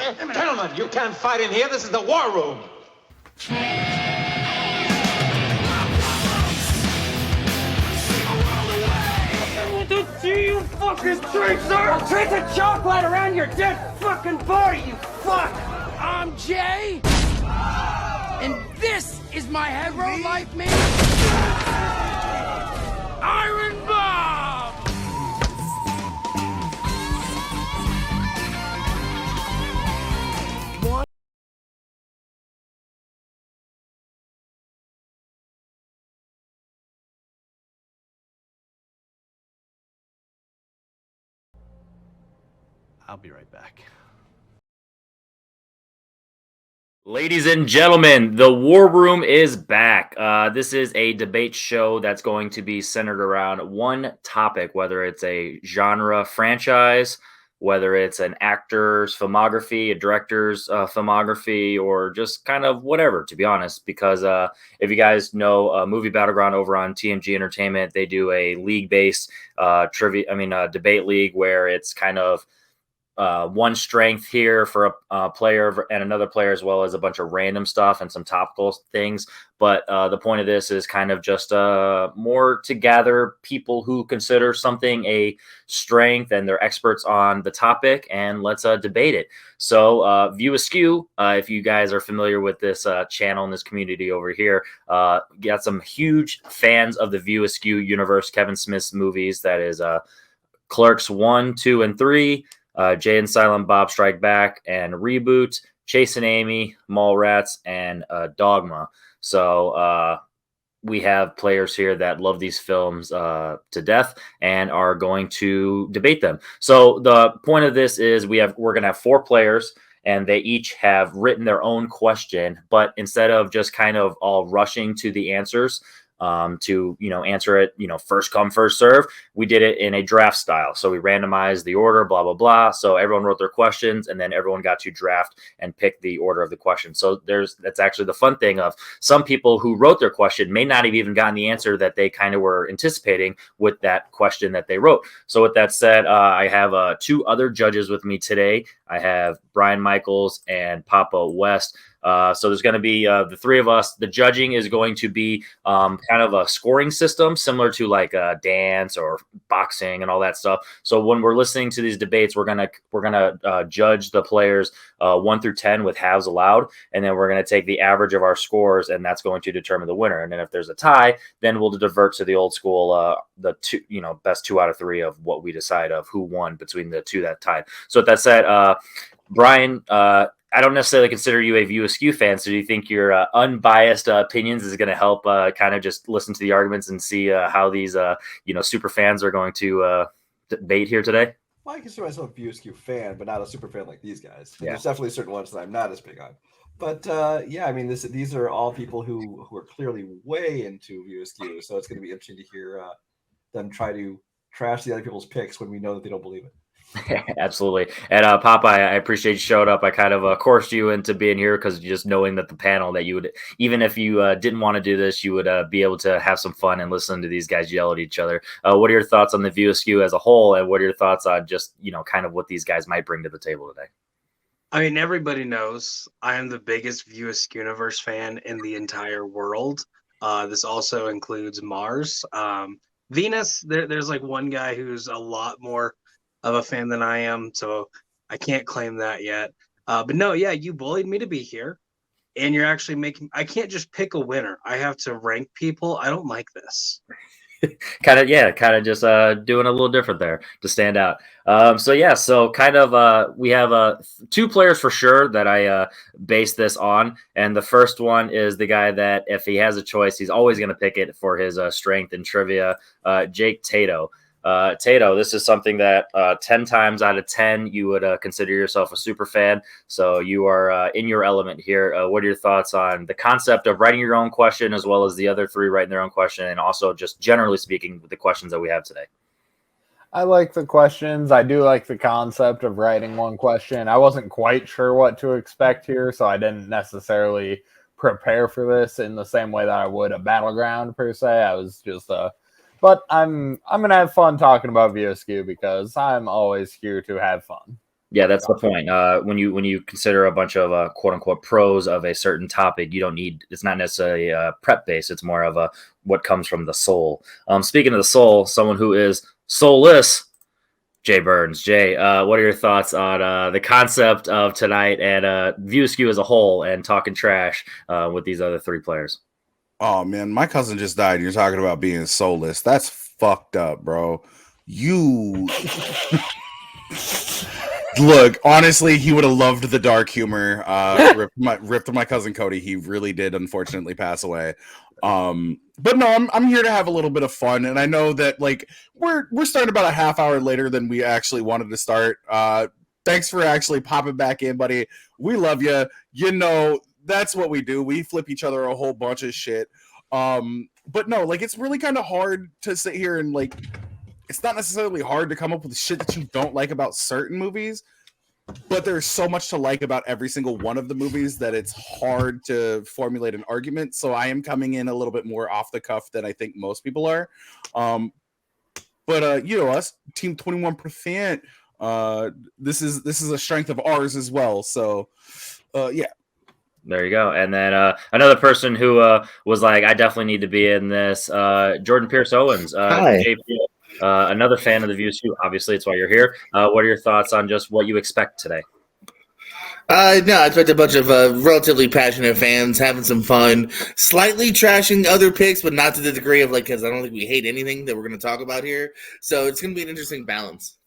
Gentlemen, you can't fight in here. This is the war room. To see you fucking traitor! Treat the chocolate around your dead fucking body, you fuck! I'm Jay, and this is my hero life mate, Iron Bob! I'll be right back. Ladies and gentlemen, the War Room is back. This is a debate show that's going to be centered around one topic, whether it's a genre franchise, whether it's an actor's filmography, a director's filmography, or just kind of whatever, to be honest. Because if you guys know Movie Battleground over on TMG Entertainment, they do a league-based debate league where it's kind of one strength here for a player and another player, as well as a bunch of random stuff and some topical things. But the point of this is kind of just more to gather people who consider something a strength and they're experts on the topic, and let's debate it. So View Askew, if you guys are familiar with this channel and this community over here, got some huge fans of the View Askew universe, Kevin Smith's movies. That is Clerks 1, 2, and 3, Jay and Silent Bob Strike Back, and Reboot, Chasing Amy, Mallrats, and Dogma. So we have players here that love these films to death and are going to debate them. So the point of this is we're going to have 4 players, and they each have written their own question. But instead of just kind of all rushing to the answers, to answer it first come first serve, we did it in a draft style. So we randomized the order, blah blah blah. So everyone wrote their questions, and then everyone got to draft and pick the order of the question. So that's actually the fun thing of some people who wrote their question may not have even gotten the answer that they kind of were anticipating with that question that they wrote. So with that said, I have 2 other judges with me today. I have Brian Michaels and Papa West. So there's going to be the 3 of us. The judging is going to be kind of a scoring system similar to like dance or boxing and all that stuff. So when we're listening to these debates, we're gonna judge the players 1 through 10 with halves allowed, and then we're gonna take the average of our scores, and that's going to determine the winner. And then if there's a tie, then we'll divert to the old school, the best 2 out of 3 of what we decide of who won between the 2 that tied. So with that said, Brian, I don't necessarily consider you a View Askew fan, so do you think your unbiased opinions is going to help kind of just listen to the arguments and see how these super fans are going to debate here today? Well, I consider myself a View Askew fan, but not a super fan like these guys. Yeah. There's definitely certain ones that I'm not as big on. But yeah, I mean, these are all people who are clearly way into View Askew, so it's going to be interesting to hear them try to trash the other people's picks when we know that they don't believe it. Absolutely. And Papa, I appreciate you showing up. I kind of coerced you into being here because just knowing that the panel that you would, even if you didn't want to do this, you would be able to have some fun and listen to these guys yell at each other. What are your thoughts on the View Askew as a whole, and what are your thoughts on just kind of what these guys might bring to the table today? I mean, everybody knows I am the biggest View Askew universe fan in the entire world. This also includes Mars, Venus. There's like one guy who's a lot more of a fan than I am, so I can't claim that yet. But no, yeah, you bullied me to be here, and you're actually making. I can't just pick a winner. I have to rank people. I don't like this. kind of just doing a little different there to stand out. So kind of we have 2 players for sure that I base this on, and the first one is the guy that if he has a choice, he's always going to pick it for his strength in trivia, Jake Tato. Tato, this is something that 10 times out of 10 you would consider yourself a super fan. So you are in your element here. What are your thoughts on the concept of writing your own question, as well as the other 3 writing their own question, and also just generally speaking with the questions that we have today? I like the questions. I do like the concept of writing one question. I wasn't quite sure what to expect here, so I didn't necessarily prepare for this in the same way that I would a Battleground per se. I was just but I'm gonna have fun talking about View Askew because I'm always here to have fun. Yeah, that's the point. When you consider a bunch of quote unquote pros of a certain topic, you don't need. It's not necessarily prep based. It's more of a what comes from the soul. Speaking of the soul, someone who is soulless, Jay Burns. Jay, what are your thoughts on the concept of tonight and View Askew as a whole, and talking trash with these other three players? Oh man, my cousin just died. You're talking about being soulless. That's fucked up, bro. You look, honestly, he would have loved the dark humor. Ripped my cousin Cody. He really did unfortunately pass away. But no, I'm here to have a little bit of fun, and I know that like we're starting about a half hour later than we actually wanted to start. Thanks for actually popping back in, buddy. We love you. You know, that's what we do. We flip each other a whole bunch of shit. But no, like it's really kind of hard to sit here and like it's not necessarily hard to come up with shit that you don't like about certain movies, but there's so much to like about every single one of the movies that it's hard to formulate an argument. So I am coming in a little bit more off the cuff than I think most people are. But you know, us, Team 21%, this is a strength of ours as well. So yeah. There you go. And then another person who was like, I definitely need to be in this, Jordan Pierce Owens. Hi. JP, another fan of the View Askew. Obviously, it's why you're here. What are your thoughts on just what you expect today? No, I expect a bunch of relatively passionate fans having some fun, slightly trashing other picks, but not to the degree of like, because I don't think we hate anything that we're going to talk about here. So it's going to be an interesting balance.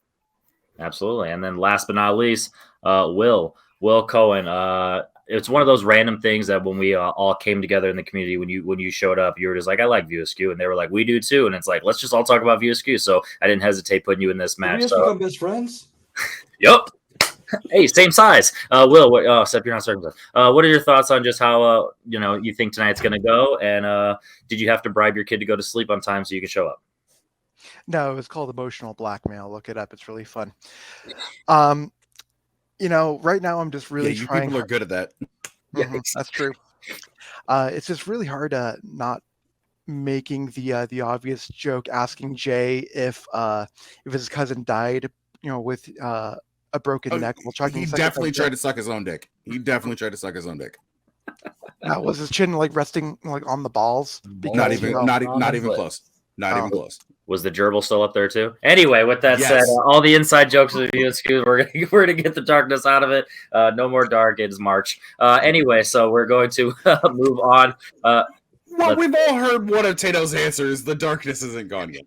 Absolutely. And then last but not least, Will Cohen. It's one of those random things that when we all came together in the community, when you showed up, you were just like, I like View Askew, and they were like, we do too. And it's like, let's just all talk about View Askew. So I didn't hesitate putting you in this match. We just become best friends. Yep. Hey, same size. Will, except you're not circumcised. What are your thoughts on just how you think tonight's gonna go? And did you have to bribe your kid to go to sleep on time so you could show up? No, it was called emotional blackmail. Look it up. It's really fun. Right now I'm just really trying. People are good at that. That's true. It's just really hard not making the obvious joke, asking Jay if his cousin died, with a broken neck. He definitely tried to suck his own dick. Was his chin like resting like on the balls? Not even close. Not even close. Was the gerbil still up there too? Anyway, with that said, all the inside jokes of the View Askew, we're gonna get the darkness out of it. No more dark. It's March. Anyway, so we're going to move on. Well, we've all heard one of Tato's answers. The darkness isn't gone yet.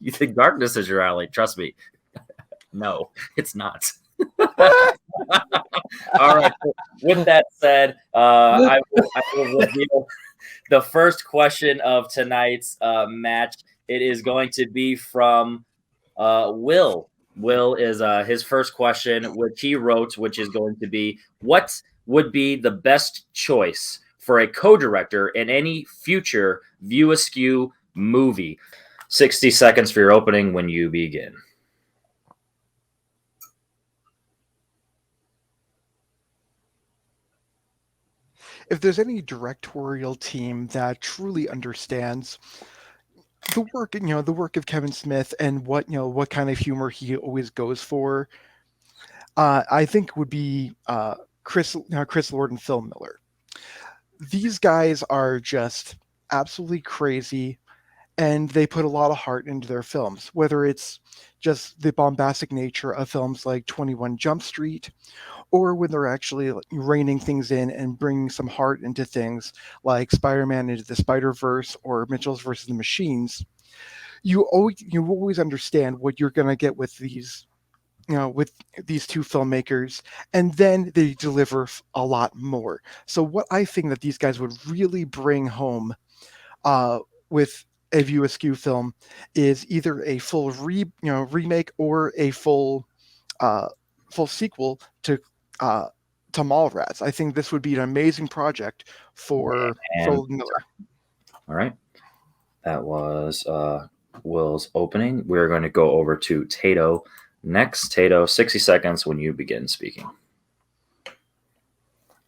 You think darkness is your alley? Trust me. No, it's not. All right. With that said, I will reveal the first question of tonight's match. It is going to be from Will. Will is his first question, which he wrote, which is going to be, what would be the best choice for a co-director in any future View Askew movie? 60 seconds for your opening when you begin. If there's any directorial team that truly understands the work of Kevin Smith and what kind of humor he always goes for, I think would be Chris Lord and Phil Miller. These guys are just absolutely crazy, and they put a lot of heart into their films, whether it's just the bombastic nature of films like 21 Jump Street, or when they're actually reining things in and bringing some heart into things like Spider-Man Into the Spider-Verse or Mitchell's versus the Machines. You always understand what you're going to get with these, with these two filmmakers, and then they deliver a lot more. So what I think that these guys would really bring home with a View Askew film is either a full remake or a full sequel to Mallrats. I think this would be an amazing project for Phil Miller. All right. That was Will's opening. We're going to go over to Tato next. Tato, 60 seconds when you begin speaking.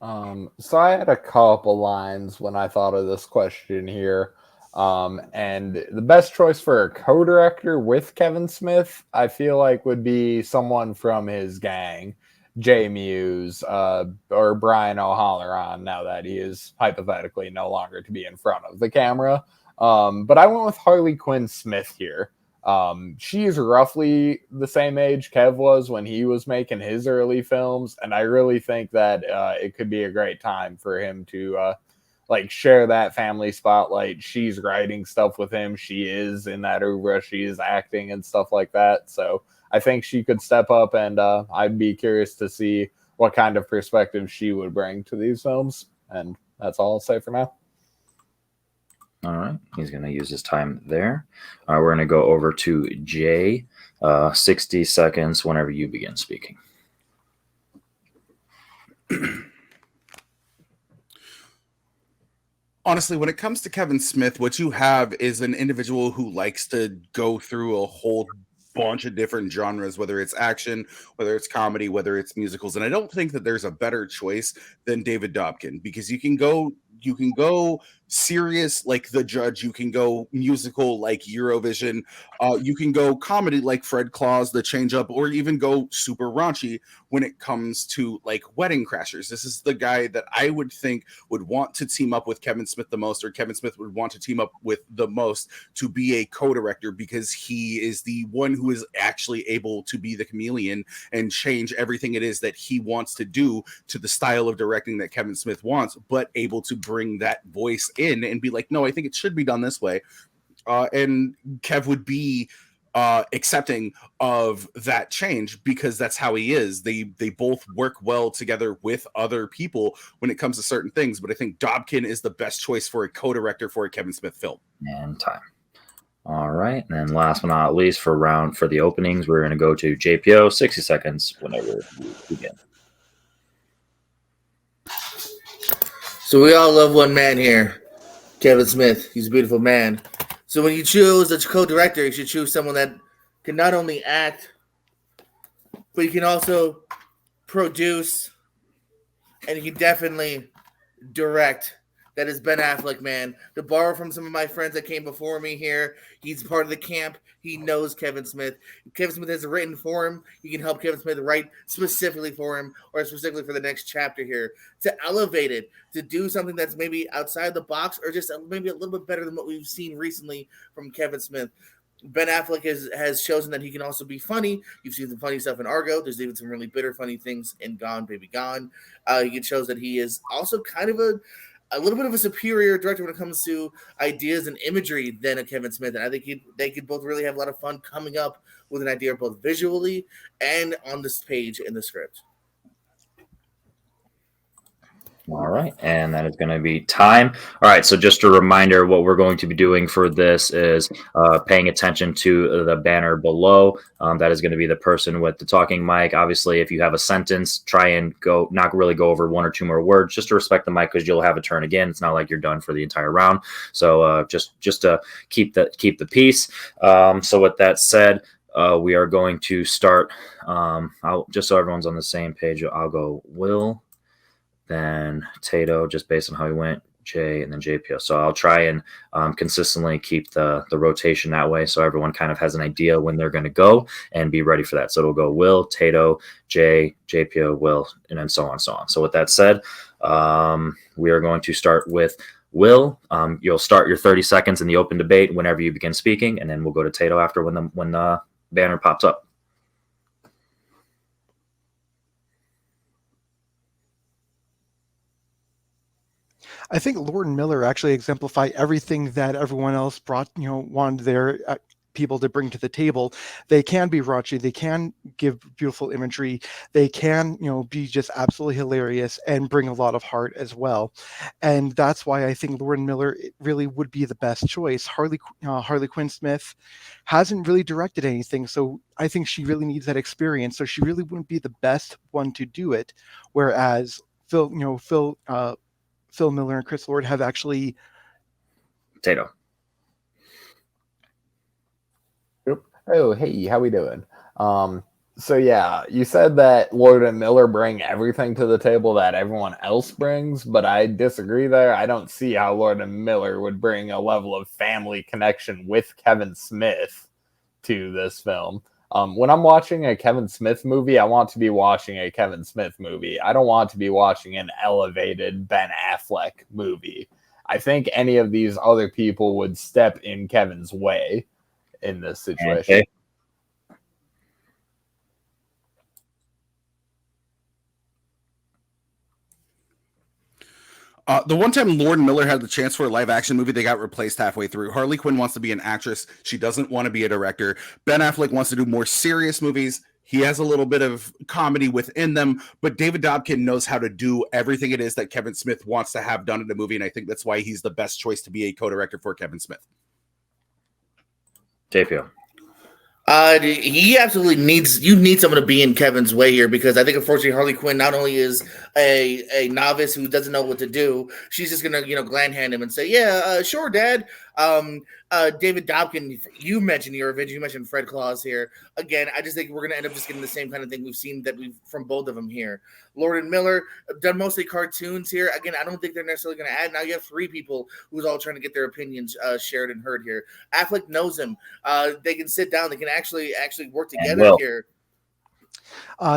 So I had a couple lines when I thought of this question here. And the best choice for a co-director with Kevin Smith, I feel like, would be someone from his gang, Jay Muse, or Brian O'Halloran, now that he is hypothetically no longer to be in front of the camera. But I went with Harley Quinn Smith here. She is roughly the same age Kev was when he was making his early films, and I really think that it could be a great time for him to share that family spotlight. She's writing stuff with him. She is in that oeuvre. She is acting and stuff like that. So I think she could step up, and I'd be curious to see what kind of perspective she would bring to these films. And that's all I'll say for now. All right. He's going to use his time there. We're going to go over to Jay. 60 seconds whenever you begin speaking. Honestly, when it comes to Kevin Smith, what you have is an individual who likes to go through a whole bunch of different genres, whether it's action, whether it's comedy, whether it's musicals. And I don't think that there's a better choice than David Dobkin, because you can go serious like The Judge, you can go musical like Eurovision, you can go comedy like Fred Claus, The Change Up, or even go super raunchy when it comes to like Wedding Crashers. This is the guy that I would think would want to team up with Kevin Smith the most, or Kevin Smith would want to team up with the most to be a co-director, because he is the one who is actually able to be the chameleon and change everything it is that he wants to do to the style of directing that Kevin Smith wants, but able to bring that voice in and be like, no, I think it should be done this way. And Kev would be accepting of that change, because that's how he is. They both work well together with other people when it comes to certain things. But I think Dobkin is the best choice for a co-director for a Kevin Smith film. And time. All right. And then last but not least, for the openings, we're going to go to JPO. 60 seconds whenever you begin. So we all love one man here, Kevin Smith. He's a beautiful man. So when you choose a co-director, you should choose someone that can not only act, but he can also produce, and he can definitely direct. That is Ben Affleck, man. To borrow from some of my friends that came before me here, he's part of the camp. He knows Kevin Smith. Kevin Smith has written for him. You can help Kevin Smith write specifically for him, or specifically for the next chapter here, to elevate it, to do something that's maybe outside the box, or just maybe a little bit better than what we've seen recently from Kevin Smith. Ben Affleck has chosen that he can also be funny. You've seen some funny stuff in Argo. There's even some really bitter, funny things in Gone, Baby Gone. He shows that he is also kind of a little bit of a superior director when it comes to ideas and imagery than a Kevin Smith. And I think they could both really have a lot of fun coming up with an idea both visually and on this page in the script. All right, and that is going to be time. All right, so just a reminder, what we're going to be doing for this is paying attention to the banner below. That is going to be the person with the talking mic. Obviously, if you have a sentence, try and not really go over one or two more words, just to respect the mic, because you'll have a turn again. It's not like you're done for the entire round. So just to keep the peace. So with that said, we are going to start. Just so everyone's on the same page, I'll go Will, then Tato, just based on how he went, Jay, and then JPO. So I'll try and consistently keep the rotation that way, so everyone kind of has an idea when they're going to go and be ready for that. So it'll go Will, Tato, Jay, JPO, Will, and then so on, so on. So with that said, we are going to start with Will. You'll start your 30 seconds in the open debate whenever you begin speaking, and then we'll go to Tato after when the banner pops up. I think Lord and Miller actually exemplify everything that everyone else wanted their people to bring to the table. They can be raunchy, they can give beautiful imagery, they can be just absolutely hilarious and bring a lot of heart as well. And that's why I think Lord and Miller really would be the best choice. Harley Quinn Smith hasn't really directed anything, so I think she really needs that experience, so she really wouldn't be the best one to do it, whereas Phil Miller and Chris Lord have actually. Tato. Oh, hey, how we doing? So yeah, you said that Lord and Miller bring everything to the table that everyone else brings, but I disagree there. I don't see how Lord and Miller would bring a level of family connection with Kevin Smith to this film. When I'm watching a Kevin Smith movie, I want to be watching a Kevin Smith movie. I don't want to be watching an elevated Ben Affleck movie. I think any of these other people would step in Kevin's way in this situation. Okay. The one time Lord and Miller had the chance for a live action movie, they got replaced halfway through. Harley Quinn wants to be an actress. She doesn't want to be a director. Ben Affleck wants to do more serious movies. He has a little bit of comedy within them, but David Dobkin knows how to do everything it is that Kevin Smith wants to have done in a movie, and I think that's why he's the best choice to be a co-director for Kevin Smith. JPO. He absolutely need someone to be in Kevin's way here, because I think unfortunately Harley Quinn not only is a novice who doesn't know what to do, she's just gonna gland hand him and say, yeah, sure, Dad. David Dobkin, you mentioned your revenge. You mentioned Fred Claus here. Again, I just think we're gonna end up just getting the same kind of thing we've seen from both of them here. Lord and Miller done mostly cartoons here. Again, I don't think they're necessarily going to add. Now you have three people who's all trying to get their opinions shared and heard here. Affleck knows him. They can sit down. They can actually work together here.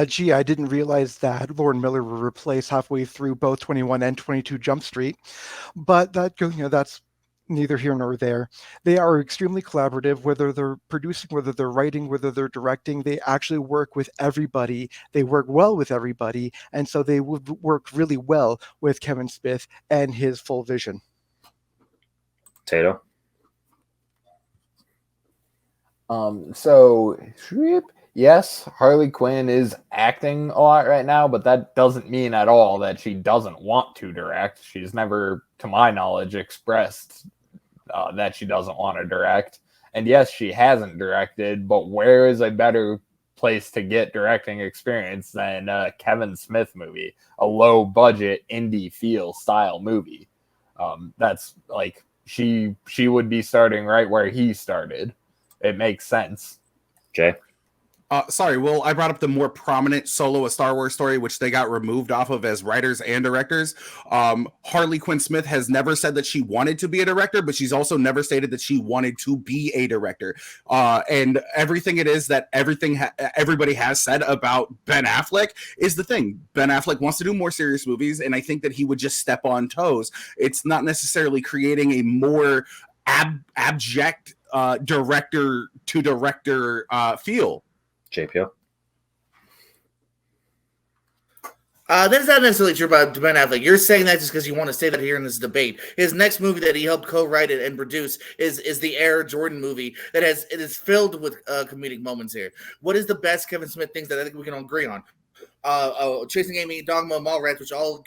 Gee, I didn't realize that Lord and Miller were replaced halfway through both 21 and 22 Jump Street, but that's neither here nor there. They are extremely collaborative, whether they're producing, whether they're writing, whether they're directing. They actually work with everybody. They work well with everybody, and so they would work really well with Kevin Smith and his full vision. Tato. Yes, Harley Quinn is acting a lot right now, but that doesn't mean at all that she doesn't want to direct. She's never, to my knowledge, expressed that she doesn't want to direct. And yes, she hasn't directed, but where is a better place to get directing experience than a Kevin Smith movie, a low budget indie feel style movie? That's like she would be starting right where he started. It makes sense. Jay. Sorry, Will, I brought up the more prominent solo A Star Wars Story, which they got removed off of as writers and directors. Harley Quinn Smith has never said that she wanted to be a director, but she's also never stated that she wanted to be a director. And everything it is that everybody has said about Ben Affleck is the thing. Ben Affleck wants to do more serious movies, and I think that he would just step on toes. It's not necessarily creating a more abject director to director feel. JPO. That's not necessarily true about Ben Affleck. You're saying that just because you want to say that here in this debate. His next movie that he helped co-write it and produce is the Air Jordan movie it is filled with comedic moments here. What is the best Kevin Smith things that I think we can all agree on? Chasing Amy, Dogma, Mallrats, which all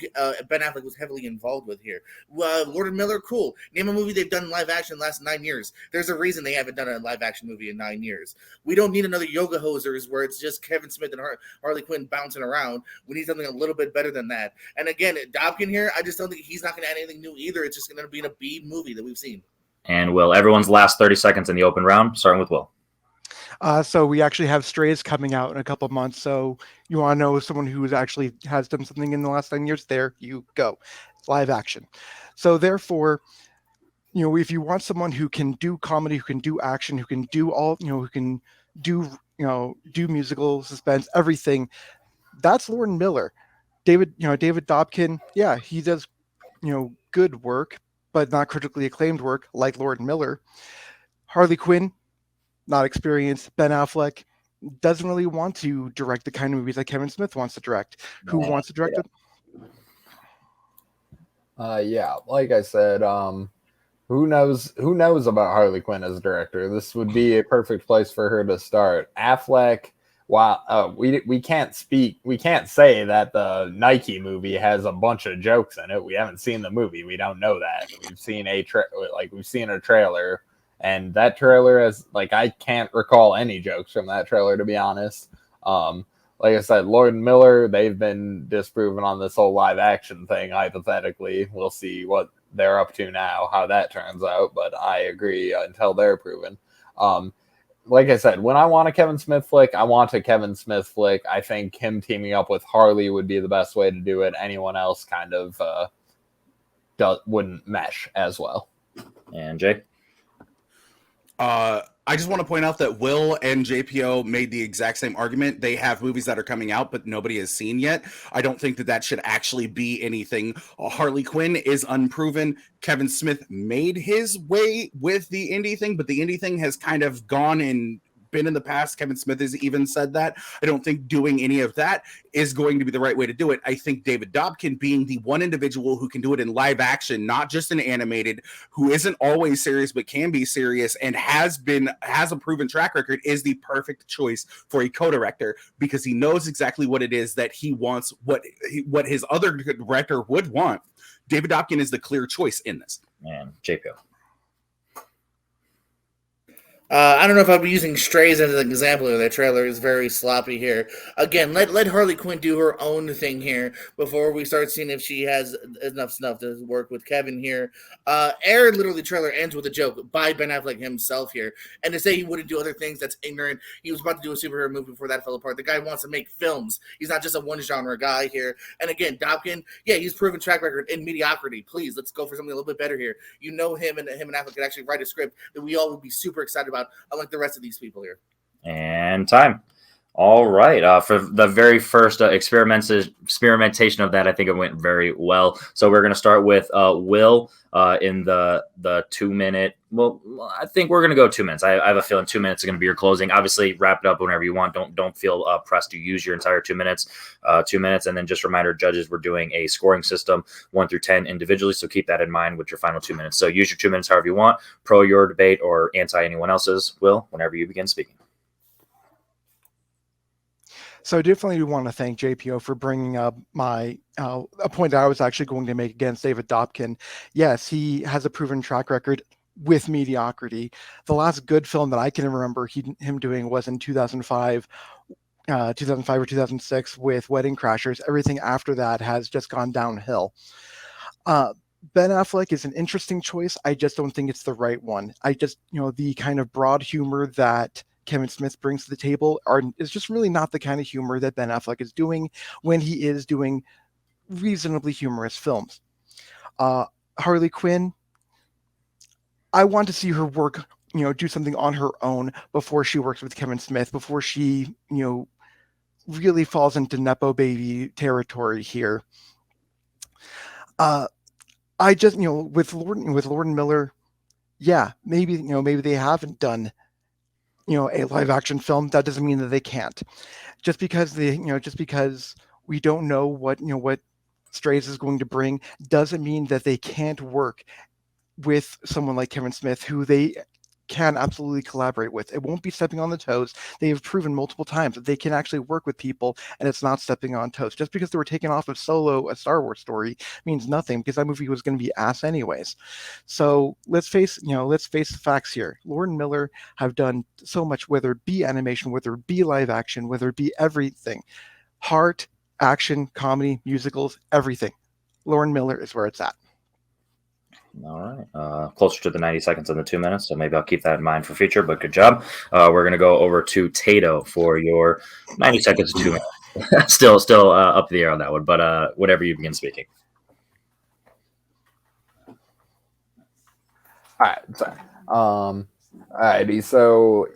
Ben Affleck was heavily involved with here. Lord and Miller, cool. Name a movie they've done live action in the last 9 years. There's a reason they haven't done a live action movie in 9 years. We don't need another Yoga Hosers where it's just Kevin Smith and Harley Quinn bouncing around. We need something a little bit better than that. And again, Dobkin here, I just don't think he's not going to add anything new either. It's just going to be a B movie that we've seen. And Will, everyone's last 30 seconds in the open round, starting with Will. So we actually have Strays coming out in a couple of months. So you want to know someone who actually has done something in the last 9 years? There you go. It's live action. So therefore, if you want someone who can do comedy, who can do action, who can do all, who can do, do musical, suspense, everything, that's Lord and Miller. David Dobkin, yeah, he does, good work, but not critically acclaimed work like Lord and Miller. Harley Quinn, not experienced. Ben Affleck doesn't really want to direct the kind of movies that Kevin Smith wants to direct. Who wants to direct it? Yeah, like I said, who knows about Harley Quinn as a director? This would be a perfect place for her to start. Affleck, we can't say that the Nike movie has a bunch of jokes in it. We haven't seen the movie. We don't know that. We've seen we've seen a trailer. And that trailer I can't recall any jokes from that trailer, to be honest. Like I said, Lord and Miller, they've been disproven on this whole live action thing, hypothetically. We'll see what they're up to now, how that turns out, but I agree until they're proven. like I said, when I want a Kevin Smith flick, I want a Kevin Smith flick. I think him teaming up with Harley would be the best way to do it. Anyone else kind of wouldn't mesh as well. And Jay? I just want to point out that Will and JPO made the exact same argument. They have movies that are coming out, but nobody has seen yet. I don't think that should actually be anything. Harley Quinn is unproven. Kevin Smith made his way with the indie thing, but the indie thing has kind of gone and been in the past. Kevin Smith has even said that. I don't think doing any of that is going to be the right way to do it. I think David Dobkin being the one individual who can do it in live action, not just in animated, who isn't always serious but can be serious and has a proven track record, is the perfect choice for a co-director, because he knows exactly what it is that he wants, what his other director would want. David Dobkin is the clear choice in this. And JPO. I don't know if I'll be using Strays as an example. Their trailer is very sloppy here. Again, let Harley Quinn do her own thing here before we start seeing if she has enough snuff to work with Kevin here. Air literally trailer ends with a joke by Ben Affleck himself here. And to say he wouldn't do other things, that's ignorant. He was about to do a superhero movie before that fell apart. The guy wants to make films. He's not just a one genre guy here. And again, Dobkin, yeah, he's proven track record in mediocrity. Please, let's go for something a little bit better here. You know him and Affleck could actually write a script that we all would be super excited about, unlike the rest of these people here. And time. All right. For the very first experimentation of that, I think it went very well. So we're going to start with Will in the 2 minute. Well, I think we're going to go 2 minutes. I have a feeling 2 minutes is going to be your closing. Obviously, wrap it up whenever you want. Don't feel pressed to use your entire 2 minutes. 2 minutes, and then just reminder, judges, we're doing a scoring system 1 through 10 individually. So keep that in mind with your final 2 minutes. So use your 2 minutes however you want. Pro your debate or anti anyone else's. Will, whenever you begin speaking. So I definitely want to thank JPO for bringing up a point that I was actually going to make against David Dobkin. Yes, he has a proven track record with mediocrity. The last good film that I can remember him doing was in 2005 or 2006 with Wedding Crashers. Everything after that has just gone downhill. Ben Affleck is an interesting choice. I just don't think it's the right one. The kind of broad humor that Kevin Smith brings to the table is just really not the kind of humor that Ben Affleck is doing when he is doing reasonably humorous films. Harley Quinn, I want to see her work, do something on her own before she works with Kevin Smith, before she, really falls into Nepo baby territory here. I just, with Lord and Miller, yeah, maybe they haven't done a live action film. That doesn't mean that they can't. Just because we don't know what Strays is going to bring doesn't mean that they can't work with someone like Kevin Smith, who they can absolutely collaborate with. It won't be stepping on the toes. They have proven multiple times that they can actually work with people and it's not stepping on toes. Just because they were taken off of Solo, a Star Wars story, means nothing, because that movie was going to be ass anyways. So let's face the facts here. Lord and Miller have done so much, whether it be animation, whether it be live action, whether it be everything. Heart, action, comedy, musicals, everything. Lord and Miller is where it's at. All right. Closer to the 90 seconds than the 2 minutes, so maybe I'll keep that in mind for future, but good job. We're going to go over to Tato for your 90 seconds to 2 minutes. still up the air on that one, but whenever you begin speaking. All right. Alrighty. So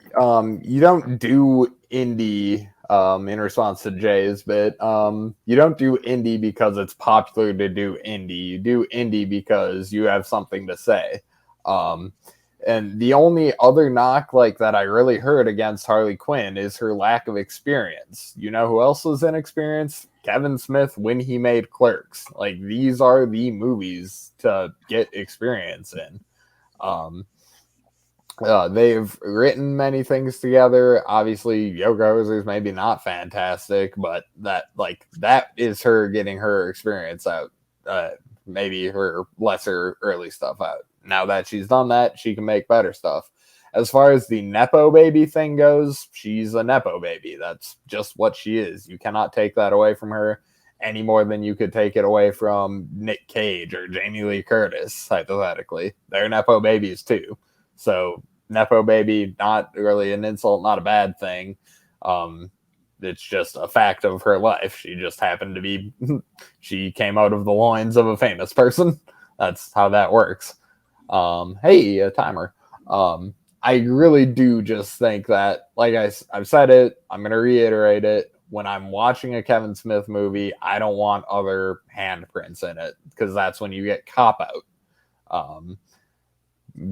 you don't do indie in response to Jay's bit. You don't do indie because it's popular to do indie. You do indie because you have something to say. And the only other knock like that I really heard against Harley Quinn is her lack of experience. You know who else was inexperienced? Kevin Smith when he made Clerks. Like, these are the movies to get experience in. They've written many things together. Obviously, Yoko is maybe not fantastic, but that is her getting her experience out. Maybe her lesser early stuff out. Now that she's done that, she can make better stuff. As far as the Nepo baby thing goes, she's a Nepo baby. That's just what she is. You cannot take that away from her any more than you could take it away from Nick Cage or Jamie Lee Curtis, hypothetically. They're Nepo babies too. So Nepo baby, not really an insult, not a bad thing. It's just a fact of her life. She just happened to be, she came out of the loins of a famous person. That's how that works. Hey, a timer. I really do just think that, like I've said it, I'm going to reiterate it. When I'm watching a Kevin Smith movie, I don't want other handprints in it, because that's when you get cop out.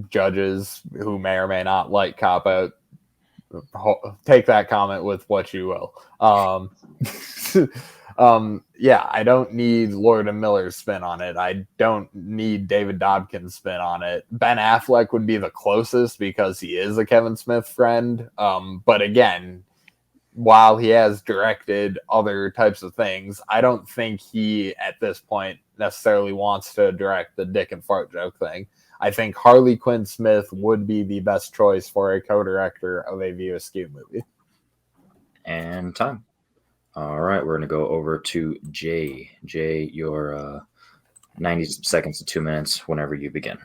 Judges who may or may not like cop out, take that comment with what you will. Yeah, I don't need Lord and Miller's spin on it. I don't need David Dobkin's spin on it. Ben Affleck would be the closest because he is a Kevin Smith friend. But again, while he has directed other types of things, I don't think he, at this point, necessarily wants to direct the dick and fart joke thing. I think Harley Quinn Smith would be the best choice for a co-director of a View Askew movie. And time. All right, we're going to go over to Jay. Jay, your 90 seconds to 2 minutes whenever you begin.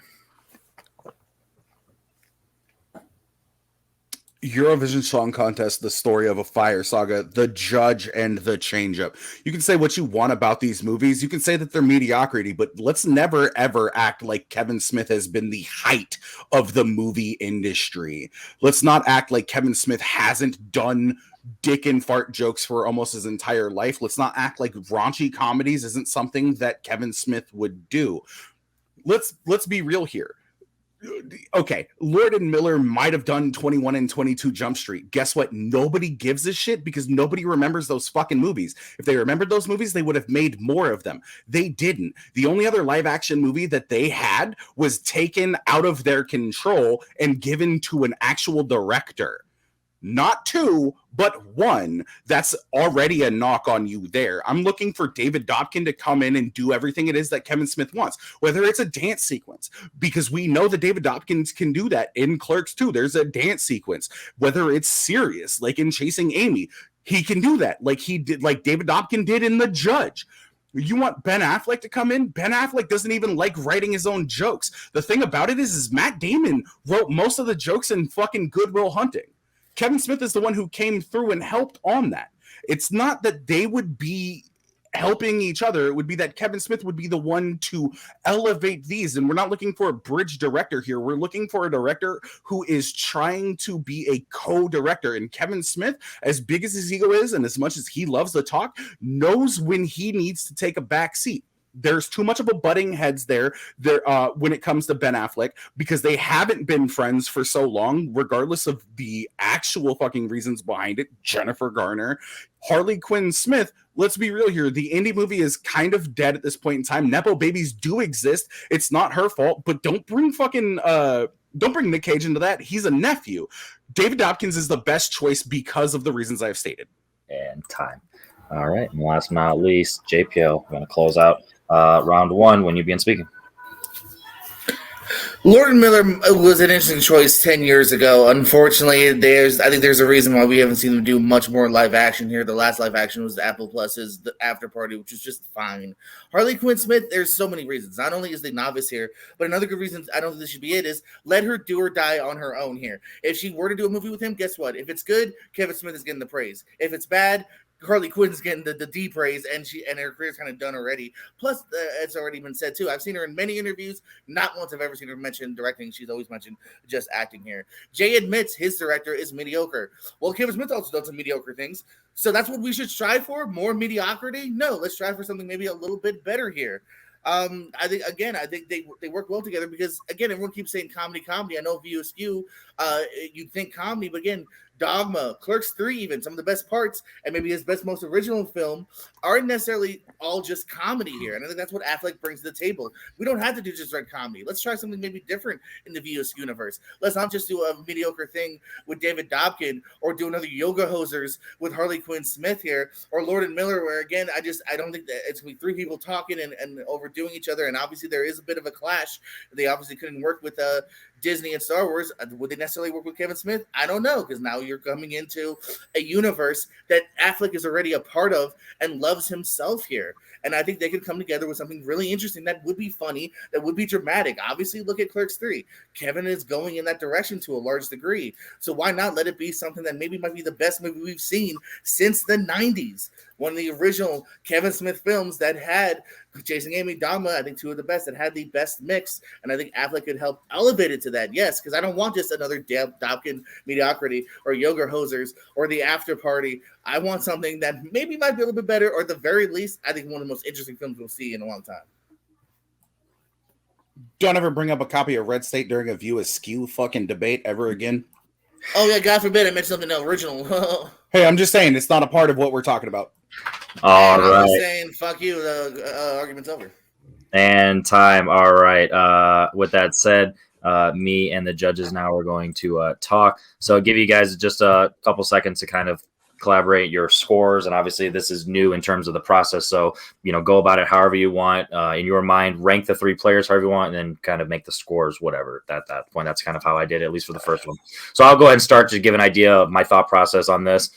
Eurovision Song Contest, the story of a fire saga, The Judge, and The Change-Up. You can say what you want about these movies. You can say that they're mediocrity, but let's never, ever act like Kevin Smith has been the height of the movie industry. Let's not act like Kevin Smith hasn't done dick and fart jokes for almost his entire life. Let's not act like raunchy comedies isn't something that Kevin Smith would do. Let's be real here. Okay, Lord and Miller might have done 21 and 22 Jump Street. Guess what? Nobody gives a shit because nobody remembers those fucking movies. If they remembered those movies, they would have made more of them. They didn't. The only other live action movie that they had was taken out of their control and given to an actual director. Not two, but one. That's already a knock on you there. I'm looking for David Dobkin to come in and do everything it is that Kevin Smith wants, whether it's a dance sequence, because we know that David Dobkin can do that in Clerks 2. There's a dance sequence. Whether it's serious, like in Chasing Amy, he can do that, like he did, like David Dobkin did in The Judge. You want Ben Affleck to come in? Ben Affleck doesn't even like writing his own jokes. The thing about it is Matt Damon wrote most of the jokes in fucking Good Will Hunting. Kevin Smith is the one who came through and helped on that. It's not that they would be helping each other. It would be that Kevin Smith would be the one to elevate these. And we're not looking for a bridge director here. We're looking for a director who is trying to be a co-director. And Kevin Smith, as big as his ego is and as much as he loves to talk, knows when he needs to take a back seat. There's too much of a butting heads there when it comes to Ben Affleck, because they haven't been friends for so long, regardless of the actual fucking reasons behind it. Jennifer Garner, Harley Quinn Smith, let's be real here. The indie movie is kind of dead at this point in time. Nepo babies do exist. It's not her fault, but don't bring Nick Cage into that. He's a nephew. David Dobkins is the best choice because of the reasons I've stated. And time. All right, and last but not least, JPL, we're going to close out round one when you begin speaking. Lord and Miller was an interesting choice 10 years ago. Unfortunately, I think there's a reason why we haven't seen them do much more live action here. The last live action was the Apple Plus's The After Party, which was just fine. Harley Quinn Smith, there's so many reasons. Not only is the novice here, but another good reason I don't think this should be it is let her do or die on her own here. If she were to do a movie with him, guess what? If it's good, Kevin Smith is getting the praise. If it's bad, Harley Quinn's getting the D praise, and her career's kind of done already. Plus, it's already been said too. I've seen her in many interviews. Not once I've ever seen her mention directing. She's always mentioned just acting here. Jay admits his director is mediocre. Well, Kevin Smith also done some mediocre things. So that's what we should strive for? More mediocrity? No, let's strive for something maybe a little bit better here. I think they work well together because again, everyone keeps saying comedy. I know View Askew, you'd think comedy, but again, Dogma, Clerks 3, even some of the best parts, and maybe his most original film aren't necessarily all just comedy here. And I think that's what Affleck brings to the table. We don't have to do just red comedy. Let's try something maybe different in the View Askew universe. Let's not just do a mediocre thing with David Dobkin or do another Yoga Hosers with Harley Quinn Smith here or Lord and Miller, where again, I don't think that it's going to be three people talking and overdoing each other. And obviously there is a bit of a clash. They obviously couldn't work with Disney and Star Wars. Would they necessarily work with Kevin Smith? I don't know, because now you're coming into a universe that Affleck is already a part of and loves himself here. And I think they could come together with something really interesting that would be funny, that would be dramatic. Obviously, look at Clerks 3. Kevin is going in that direction to a large degree. So why not let it be something that maybe might be the best movie we've seen since the 90s? One of the original Kevin Smith films that had Chasing Amy, Dama, I think two of the best, that had the best mix. And I think Affleck could help elevate it to that. Yes, because I don't want just another Dobkin mediocrity or Yoga Hosers or The After Party. I want something that maybe might be a little bit better, or at the very least, I think one of the most interesting films we'll see in a long time. Don't ever bring up a copy of Red State during a View Askew fucking debate ever again. Oh, yeah, God forbid I mentioned something original. Hey, I'm just saying, it's not a part of what we're talking about. All right. I'm saying, fuck you, the argument's over. And time. All right. With that said, me and the judges now are going to talk. So I'll give you guys just a couple seconds to kind of collaborate your scores. And obviously this is new in terms of the process. So, go about it however you want in your mind, rank the three players however you want, and then kind of make the scores, whatever. At that point, that's kind of how I did it, at least for the first one. So I'll go ahead and start to give an idea of my thought process on this.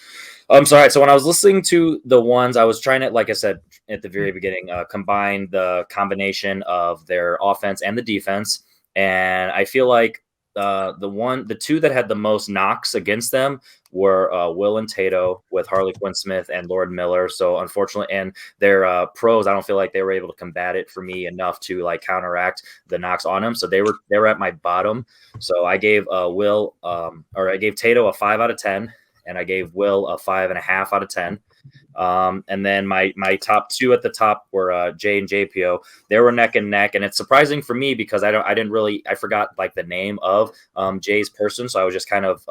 So when I was listening to the ones, I was trying to, like I said at the very beginning, combine the combination of their offense and the defense. And I feel like the two that had the most knocks against them were Will and Tato with Harley Quinn Smith and Lord Miller. So unfortunately, and their pros, I don't feel like they were able to combat it for me enough to like counteract the knocks on them. So they were at my bottom. So I gave I gave Tato a 5 out of 10. And I gave Will a 5.5 out of 10. And then my top two at the top were Jay and JPO. They were neck and neck, and it's surprising for me because I forgot like the name of Jay's person, so I was just kind of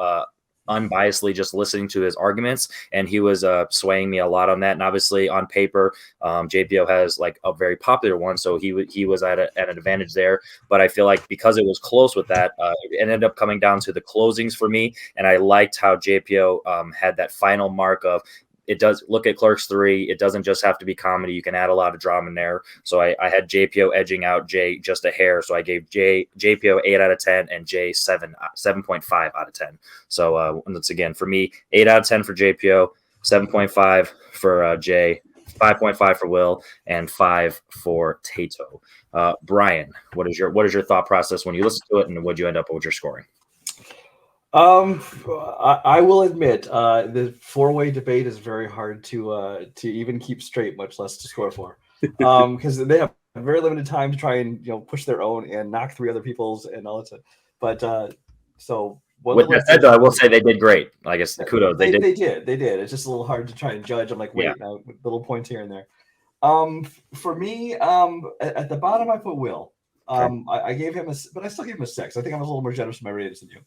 unbiasedly just listening to his arguments, and he was swaying me a lot on that. And obviously on paper, JPO has like a very popular one, so he was at an advantage there. But I feel like because it was close with that, it ended up coming down to the closings for me, and I liked how JPO had that final mark of. It does look at Clerks 3. It doesn't just have to be comedy. You can add a lot of drama in there. So I had JPO edging out Jay just a hair. So I gave JPO 8 out of 10 and Jay 7.5 out of 10. So once again, for me, 8 out of 10 for JPO, 7.5 for Jay, 5.5 for Will, and 5 for Tato. Brian, what is your thought process when you listen to it, and what you end up with your scoring? I will admit, the four-way debate is very hard to even keep straight, much less to score for, because they have very limited time to try and push their own and knock three other people's and all that stuff. But so with that said, though, I will say they did great. I guess kudos. They did. It's just a little hard to try and judge. I'm like, wait, little points here and there. For me, at the bottom, I put Will. I gave him but I still gave him a 6. I think I was a little more generous with my ratings than you.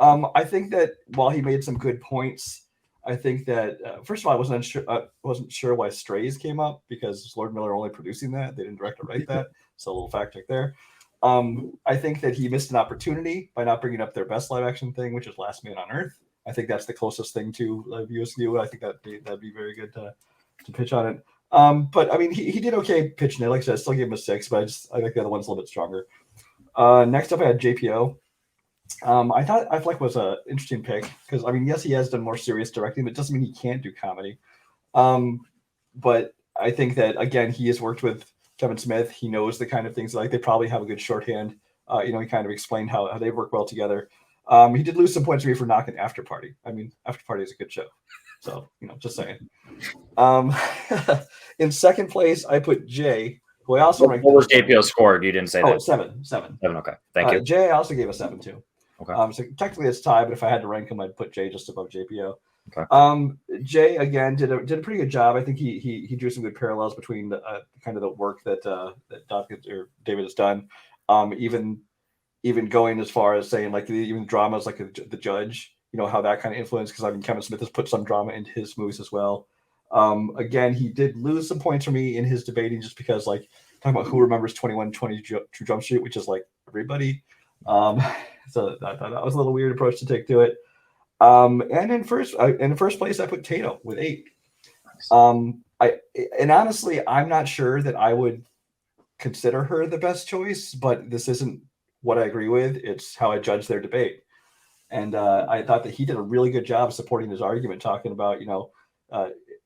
I think that while he made some good points, I think that first of all, I wasn't sure why Strays came up, because Lord Miller only producing that. They didn't direct or write that, so a little fact check there. I think that he missed an opportunity by not bringing up their best live action thing, which is Last Man on Earth. I think that's the closest thing to USU. I think that'd be very good to pitch on it. But I mean, he did okay pitching it. Like I said, I still gave him a 6, but I think the other one's a little bit stronger. Next up, I had JPO. I thought Affleck was an interesting pick because, I mean, yes, he has done more serious directing, but it doesn't mean he can't do comedy. But I think that, again, he has worked with Kevin Smith. He knows the kind of things they probably have a good shorthand. He kind of explained how they work well together. He did lose some points for me for knocking After Party. I mean, After Party is a good show. So, just saying. In second place, I put Jay, who I also ranked. What was JPO scored? You didn't say that. 7. 7, okay. Thank you. Jay, I also gave a 7 too. Okay. So technically it's tied, but if I had to rank him, I'd put Jay just above JPO. Okay. Jay again did a pretty good job. I think he drew some good parallels between the kind of the work that David has done. Even going as far as saying like even dramas like the Judge, how that kind of influence, because I mean Kevin Smith has put some drama into his movies as well. Again, he did lose some points for me in his debating just because like talking about who remembers 21-22 Jump Street, which is like everybody. So that was a little weird approach to take to it. And in first place, I put Tato with 8. And honestly, I'm not sure that I would consider her the best choice, but this isn't what I agree with. It's how I judge their debate. And I thought that he did a really good job supporting his argument, talking about,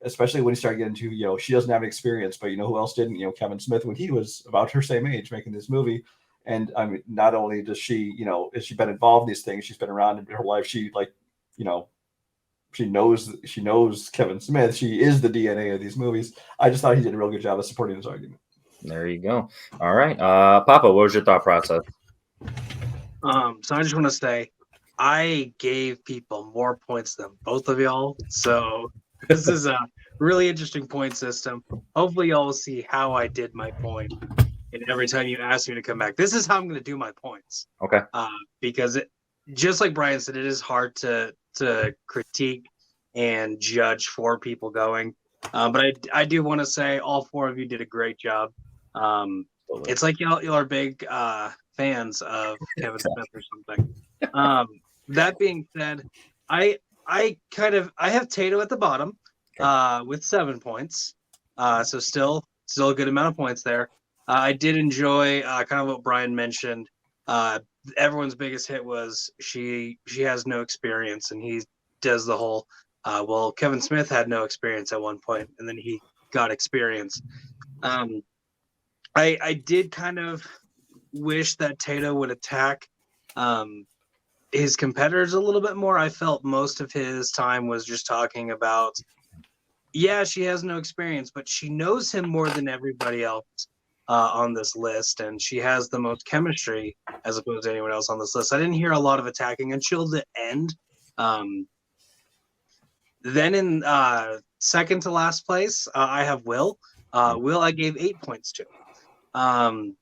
especially when he started getting to, she doesn't have any experience, but who else didn't? Kevin Smith, when he was about her same age making this movie. And I mean, not only does she, has she been involved in these things, she's been around in her life. She she knows Kevin Smith. She is the DNA of these movies. I just thought he did a real good job of supporting his argument. There you go. All right. Papa, what was your thought process? So I just want to say, I gave people more points than both of y'all. So this is a really interesting point system. Hopefully y'all will see how I did my point. And every time you ask me to come back, this is how I'm going to do my points. Okay. Because just like Brian said, it is hard to critique and judge for people going. But I do want to say all four of you did a great job. It's like y'all are big fans of Kevin Smith or something. That being said, I have Tato at the bottom with 7 points. So still a good amount of points there. I did enjoy kind of what Brian mentioned. Everyone's biggest hit was she has no experience, and he does the whole Kevin Smith had no experience at one point, and then he got experience. I did kind of wish that Tato would attack his competitors a little bit more. I felt most of his time was just talking about, she has no experience, but she knows him more than everybody else on this list, and she has the most chemistry as opposed to anyone else on this list. I didn't hear a lot of attacking until the end. Then in second to last place, I have Will. Will, I gave 8 points to. I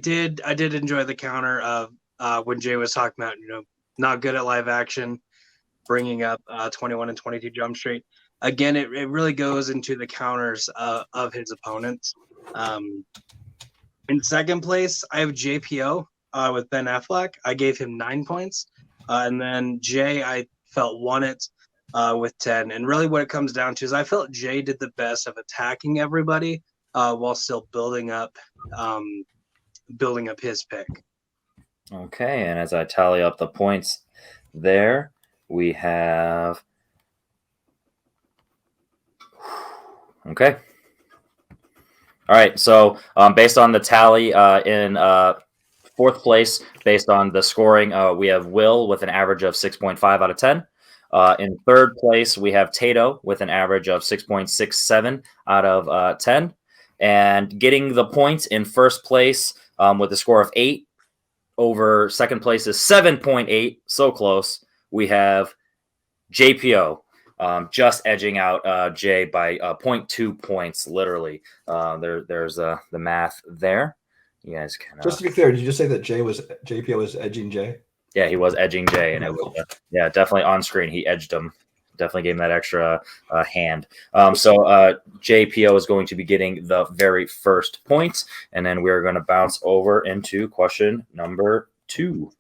did enjoy the counter of when Jay was talking about not good at live action, bringing up 21 and 22 Jump Street. Again, it really goes into the counters of his opponents. In second place, I have JPO with Ben Affleck. I gave him 9 points. And then Jay, I felt won it with 10. And really what it comes down to is I felt Jay did the best of attacking everybody while still building up his pick. Okay, and as I tally up the points there, we have... Okay. All right, so based on the tally in fourth place, based on the scoring, we have Will with an average of 6.5 out of 10. In third place, we have Tato with an average of 6.67 out of 10. And getting the points in first place with a score of 8 over second place is 7.8. So close. We have JPO just edging out Jay by 0.2 points, literally. There's the math there. You guys can. Just to be clear, did you just say that JPO was edging Jay? Yeah, he was edging Jay, and it was definitely on screen. He edged him. Definitely gave him that extra hand. So JPO is going to be getting the very first point, and then we're going to bounce over into question number 2.